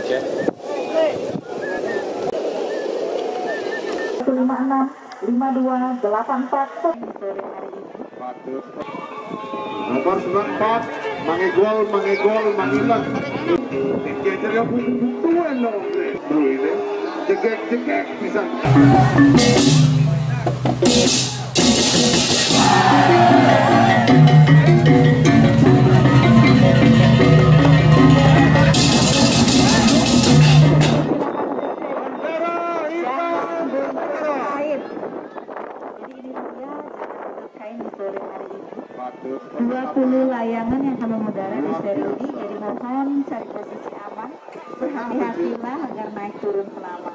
ya. 56 52 84 Nomor 94 mangegol mangilang kejar yang tuan dong bro ini cegek bisa kain di sore hari ini 20 layangan yang akan mengudara di seri ini, jadi mohon cari posisi aman, berhati-hatilah agar naik turun selamat.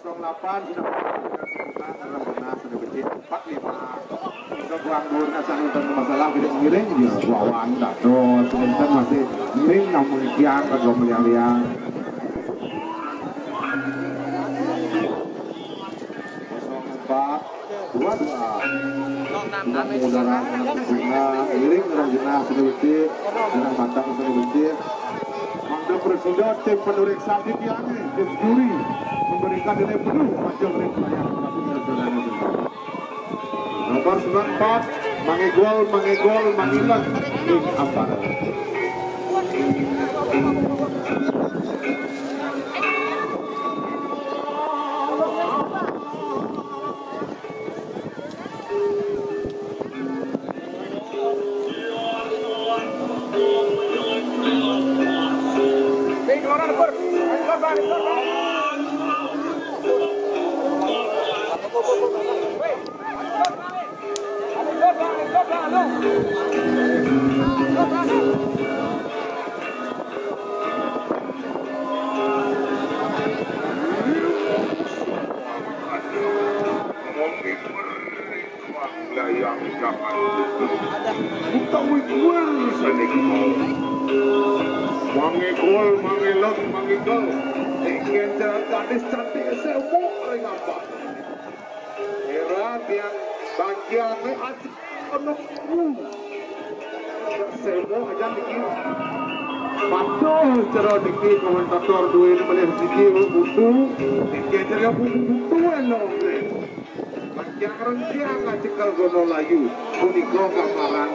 08 sudah benar sudah becik 45 sudah buang dur asal untuk masalah tidak miring dia bawa anda terus sebentar masih miring namun kian kagak meliang-liang 04 22 udara bunga miring jenah sudah becik jenah matang sudah becik Mangga Presiden tim pemeriksa Dipiani tim juri memberikan nilai penuh majelis pelayan nomor 94 mangegol mangilang ing Ampara mangigol ingin gadis cantik semua ring apa era yang bagian hati penunggu semua aja dikit patuh cara dikit komentator dua ini melihat dikit butuh ingin cara butuh enak bagian rencian lah cekal gono layu uniko kamaran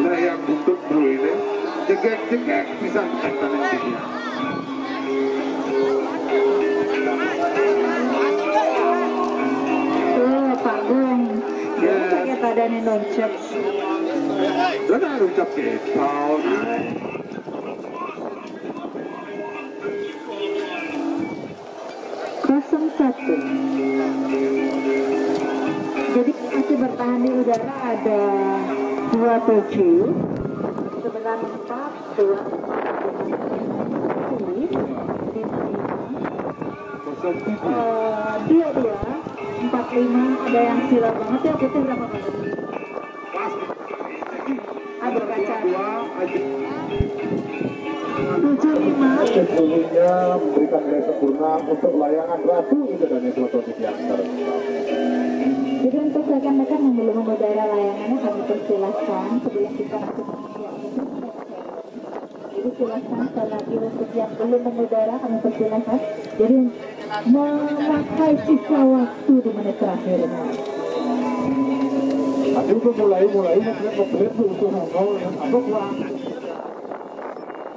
lah yang butuh dua ini cegek bisa kata nanti panggung kayak pada noncep benar ucap tahun 01 jadi masih bertahan di udara ada 27 94 dia 45 ada yang sila banget ya putih berapa kali? Ada kaca 75 sebelumnya memberikan nilai sempurna untuk layangan ratu itu dan itu jadi untuk rekan-rekan yang belum mengudara layangannya kami persilahkan sebelum kita masuk jadi silahkan selagi untuk yang belum mengudara kami persilahkan jadi memakai sisa waktu di menit terakhir tadi udah mulai ngebelit untuk ngomong apa kurang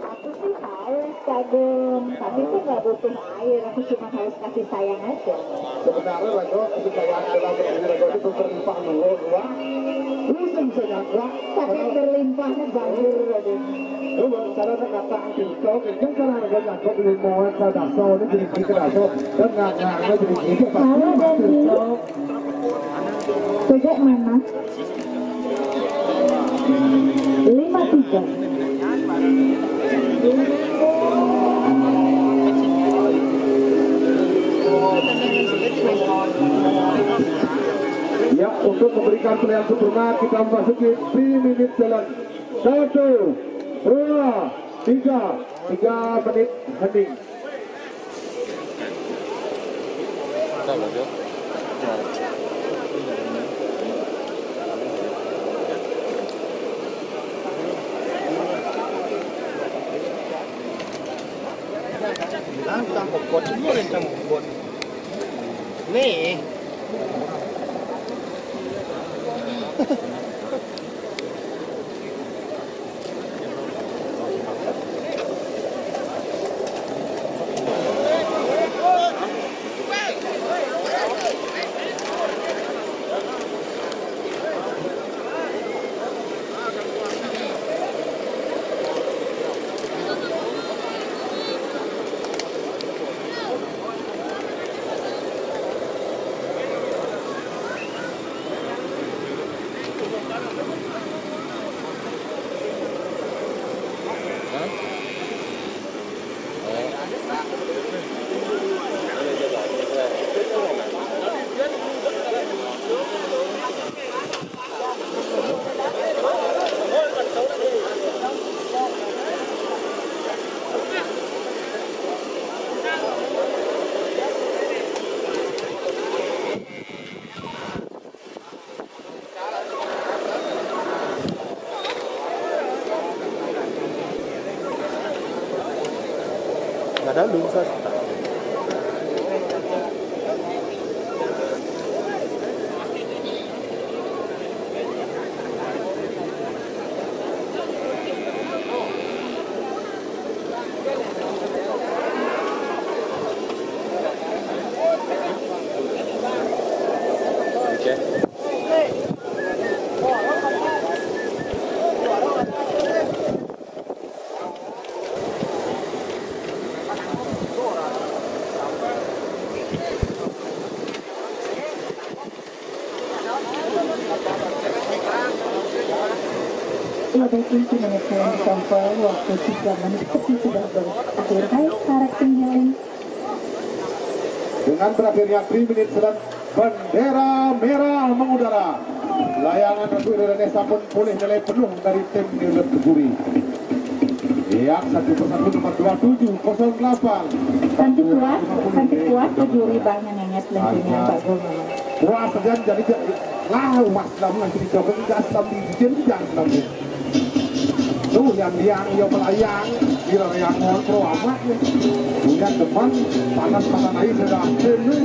aku sih haus kagum tapi itu nggak butuh air aku cuma harus kasih sayang aja sebenarnya Rago ketika yang dalam berdiri Rago itu berlimpah dulu pusing sejahtera tapi berlimpahnya banjir coba cara kata itu kan cara Rago nyangkut di mohon sadaso ini jadi keraso dan nggak jadi gitu kalau dan di sejak mana 53 ya untuk memberikan pilihan sempurna kita memasuki 3 menit jalan 1 2 3 menit heading Bilang campur pot semua yang campur pot. Nih. Ada lusa. Lebih menit sampel waktu 3 menit sudah berakhir. Baik, Sarek tinggalin. Dengan berakhirnya 3 menit sedang bendera merah mengudara. Layangan Ratu Indonesia pun boleh nilai penuh dari tim Nilep Teguri. Ya, 1-1 nomor 2708. Cantik puas kejuri banyak nenges lentunya Pak Goma. Puas saja jadi lah mas dalam nanti dicoba tidak sampai jenjang lagi. Tuh yang melayang di layang kontrol amat ya. Kemudian depan panas air sudah jenuh.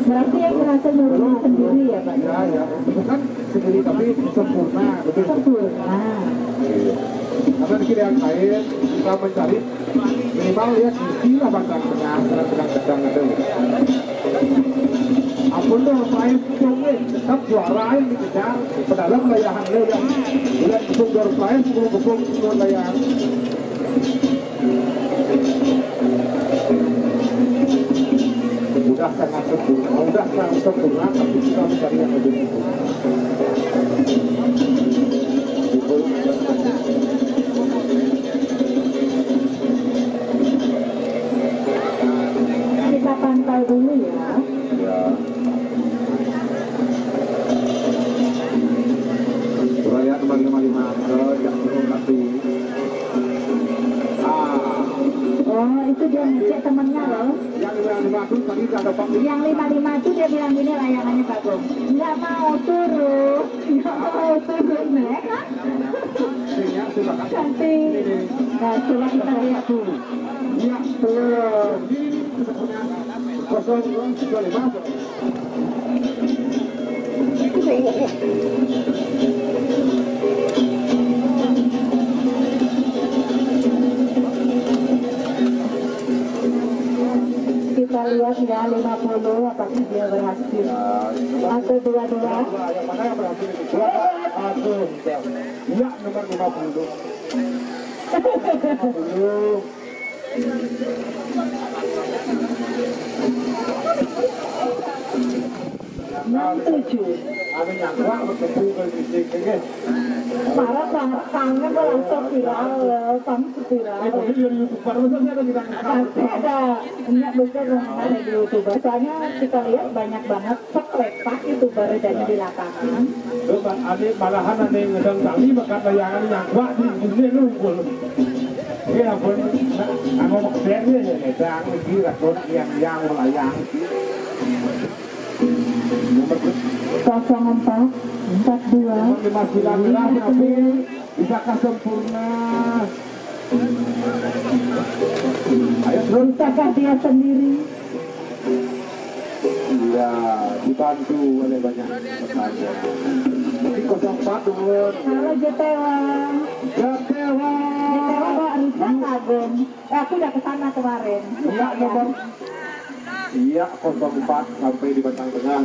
Berarti yang merasa nyuruh sendiri ya Pak? Ya, bukan sendiri tapi sempurna, betul. Sempurna. Karena di kiri yang lain kita mencari minimal ya istilah batang tengah, sedang ada. Ampun dong, main cungin, tetap juarain dikejar, pedalam layahan lo dan udah besok juara lain, sebelum semua layahan. Mudah sangat sempurna, tapi kita mencari yang lebih Kita pantau dulu ya. Suraya nomor 55 yang belum kasih. Oh, itu dia ngecek temennya loh. Yang 55 itu tadi ada Pak. Yang 55 itu dia bilang gini layangannya Pak Gom. Nggak mau turun. Nih kan? Cantik. Nah, coba kita lihat dulu. Ya, belum. Kosong 25. Kita lihat ya 50 apakah dia berhasil. 1, 2, 2. Yang mana yang berhasil itu? Aduh, ya nomor 50. 50. Ada yang kuat bertemu ke fisik kan? Para kangen langsung viral, kamu viral. Itu di YouTube baru saja ada kita. Pasti ada banyak besar yang ada di YouTube. Soalnya kita lihat banyak banget seklepak YouTuber dan di lapangan. Terus ada malahan ada yang ngedang tali bakat layangan yang kuat di dunia lumpur. Ini pun anu maksudnya ya ngedang lagi rakon yang melayang. 0442 masih merah tapi bisakah sempurna? Ayo terus. Bisakah dia sendiri? Iya, dibantu oleh banyak pekerja. Ini 04 dulu. Halo Jetewa. Jatewa. Jetewa harusnya kagum. Aku udah kesana kemarin. Iya nomor. Iya 04 sampai di Batang Tengah.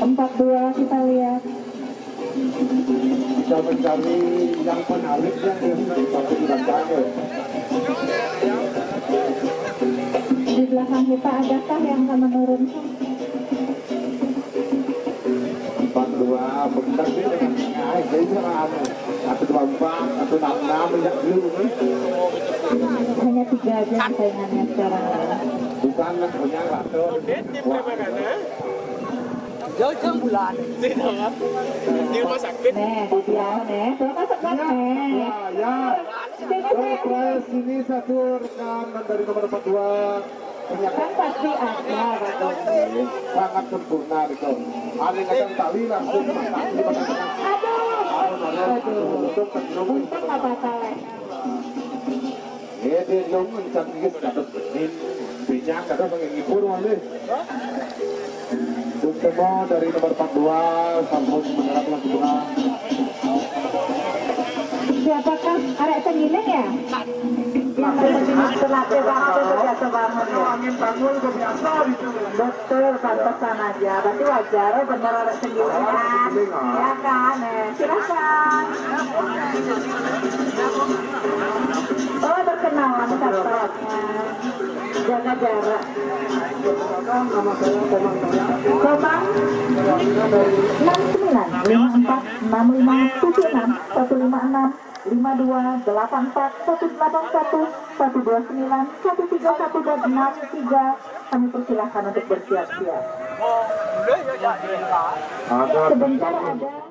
42 kita lihat. Kita mencari yang menarik yang sampai di Batang. Di belakang kita adakah yang akan menurun? 42 benar sih dengan ngai kayaknya anu 124 166 banyak dulu Hanya 3 aja saingannya sekarang. bukan punya lato Jauh bulan. Di rumah sakit. Nih, di dia nih. Tuh masuk nih. ya surprise ini satu rekan dari nomor 42 Kan pasti ada kan. sangat sempurna itu ada yang tali langsung masak di Batang Tengah. Aduh. Untung apa salah. Dia dong mencari kata benin minyak kata mengibur wali. Semua dari nomor 42 sampai menyerap sempurna. Siapakah arek sengiling ya? Yang terlatih banget itu biasa banget ya. Angin tanggul kebiasa gitu. Betul, pantesan aja. Berarti wajar bener arek sengilingan. Ya kan, silakan. Oh, berkenalan katanya. Jaga jarak. Nama saya Komang saya. Komang 69 54 65 76 156 52 84 181 129 131 dan 63. Kami persilahkan untuk bersiap-siap. Ada Sebentar ada